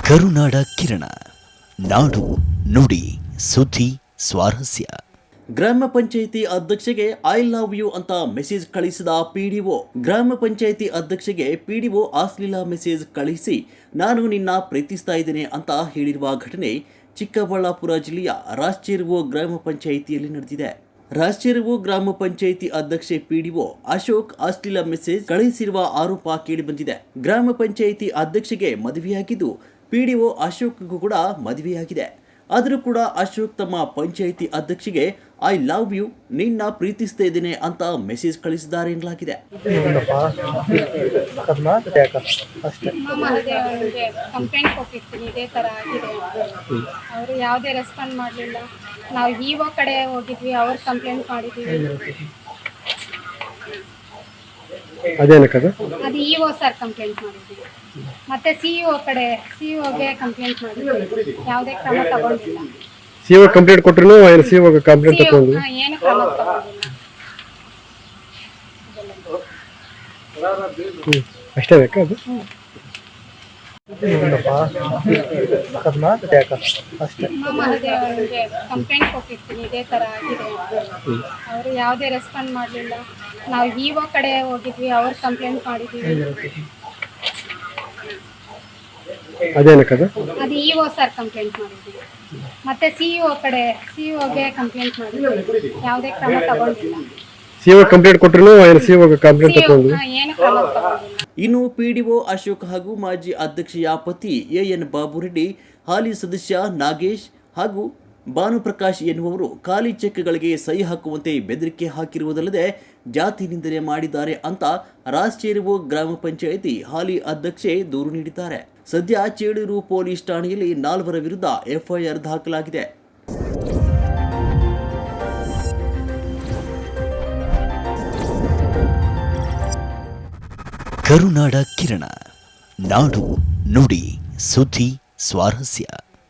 ಕರುನಾಡ ಕಿರಣ ನಾಡು ನುಡಿ ಸುದ್ದಿ ಸ್ವಾರಸ್ಯ. ಗ್ರಾಮ ಪಂಚಾಯಿತಿ ಅಧ್ಯಕ್ಷೆಗೆ ಐ ಲವ್ ಯು ಅಂತ ಮೆಸೇಜ್ ಕಳಿಸಿದ ಪಿಡಿಒ. ಗ್ರಾಮ ಪಂಚಾಯಿತಿ ಅಧ್ಯಕ್ಷೆಗೆ ಪಿಡಿಒ ಅಶ್ಲೀಲ ಮೆಸೇಜ್ ಕಳಿಸಿ ನಾನು ನಿನ್ನ ಪ್ರೀತಿಸ್ತಾ ಇದ್ದೇನೆ ಅಂತ ಹೇಳಿರುವ ಘಟನೆ ಚಿಕ್ಕಬಳ್ಳಾಪುರ ಜಿಲ್ಲೆಯ ರಾಷ್ಟ್ರೀಯ ಗ್ರಾಮ ಪಂಚಾಯಿತಿಯಲ್ಲಿ ನಡೆದಿದೆ. ರಾಷ್ಟ್ರೀಯ ಗ್ರಾಮ ಪಂಚಾಯಿತಿ ಅಧ್ಯಕ್ಷೆ ಪಿಡಿಒ ಅಶೋಕ್ ಅಶ್ಲೀಲ ಮೆಸೇಜ್ ಕಳುಹಿಸಿರುವ ಆರೋಪ ಕೇಳಿಬಂದಿದೆ. ಗ್ರಾಮ ಪಂಚಾಯಿತಿ ಅಧ್ಯಕ್ಷೆಗೆ ಮದುವೆಯಾಗಿದ್ದು ಪಿಡಿಒ ಅಶೋಕ್ಗೂ ಕೂಡ ಮದುವೆಯಾಗಿದೆ. ಆದರೂ ಕೂಡ ಅಶೋಕ್ ತಮ್ಮ ಪಂಚಾಯಿತಿ ಅಧ್ಯಕ್ಷೆಗೆ ಐ ಲವ್ ಯು, ನಿನ್ನ ಪ್ರೀತಿಸ್ತಾ ಇದ್ದೇನೆ ಅಂತ ಮೆಸೇಜ್ ಕಳಿಸಿದ್ದಾರೆ ಎನ್ನಲಾಗಿದೆ. ಕಂಪ್ಲೇಂಟ್ ಕೊಟ್ಟಿರ್ತೀನಿ, ಇದೇ ಥರ ಆಗಿದೆ. ಅವರು ಯಾವುದೇ ರೆಸ್ಪಾಂಡ್ ಮಾಡಲಿಲ್ಲ. ನಾವು ಇಒ ಕಡೆ ಹೋಗಿದ್ವಿ, ಅವ್ರು ಕಂಪ್ಲೇಂಟ್ ಮಾಡಿದ್ದೀವಿ. ಅದು ಇಒ ಸರ್ ಕಂಪ್ಲೇಂಟ್ ಮಾಡಿದ್ದೀವಿ. ಮತ್ತೆ ಸಿಇಒಗೆ ಕಂಪ್ಲೇಂಟ್ ಮಾಡಿದ್ದೀವಿ. ಯಾವುದೇ ಕ್ರಮ ತಗೊಂಡಿಲ್ಲ. ಸಿಇಒ ಕಂಪ್ಲೇಂಟ್ ಕೊಟ್ಟರು ಸಿಇಒ ಕಂಪ್ಲೇಂಟ್ ತಗೊಂಡು ಏನು ಕ್ರಮ ತಗೊಂಡಿಲ್ಲ. ಅಷ್ಟೇ ಬೇಕಾ ಅದು? ಮಹಾದೇವನಿಗೆ ಕಂಪ್ಲೇಂಟ್ ಕೊಟ್ಟಿರ್ತೀನಿ, ಇದೇ ಥರ ಆಗಿದೆ. ಅವರು ಯಾವುದೇ ರೆಸ್ಪಾಂಡ್ ಮಾಡಲಿಲ್ಲ. ನಾವು ಇಒ ಕಡೆ ಹೋಗಿದ್ವಿ, ಅವ್ರು ಕಂಪ್ಲೇಂಟ್ ಮಾಡಿದ್ದೀವಿ. ಅದು ಇಒ ಸರ್ ಕಂಪ್ಲೇಂಟ್ ಮಾಡಿದ್ದೀವಿ. ಮತ್ತೆ ಸಿಇಒಗೆ ಕಂಪ್ಲೇಂಟ್ ಮಾಡಿದ್ದೀವಿ. ಯಾವುದೇ ಕ್ರಮ ತಗೊಂಡಿಲ್ಲ. ಸಿಇಒ ಕಂಪ್ಲೇಂಟ್ ಕೊಟ್ಟರು ಸಿಇಒ ಕಂಪ್ಲೇಂಟ್ ತಗೊಂಡು ಏನು ಕ್ರಮ ತಗೊಂಡಿಲ್ಲ. ಇನ್ನು ಪಿಡಿಒ ಅಶೋಕ್ ಹಾಗೂ ಮಾಜಿ ಅಧ್ಯಕ್ಷೆಯ ಪತಿ ಎಎನ್ ಬಾಬುರೆಡ್ಡಿ, ಹಾಲಿ ಸದಸ್ಯ ನಾಗೇಶ್ ಹಾಗೂ ಭಾನುಪ್ರಕಾಶ್ ಎನ್ನುವರು ಖಾಲಿ ಚೆಕ್ಗಳಿಗೆ ಸಹಿ ಹಾಕುವಂತೆ ಬೆದರಿಕೆ ಹಾಕಿರುವುದಲ್ಲದೆ ಜಾತಿ ನಿಂದನೆ ಮಾಡಿದ್ದಾರೆ ಅಂತ ರಾಷ್ಟ್ರೀಯ ಗ್ರಾಮ ಪಂಚಾಯಿತಿ ಹಾಲಿ ಅಧ್ಯಕ್ಷೆ ದೂರು ನೀಡಿದ್ದಾರೆ. ಸದ್ಯ ಚೇಳೂರು ಪೊಲೀಸ್ ಠಾಣೆಯಲ್ಲಿ 4 ವಿರುದ್ಧ ಎಫ್ಐಆರ್ ದಾಖಲಾಗಿದೆ. ಕರುನಾಡ ಕಿರಣ ನಾಡು ನುಡಿ ಸುದ್ದಿ ಸ್ವಾರಸ್ಯ.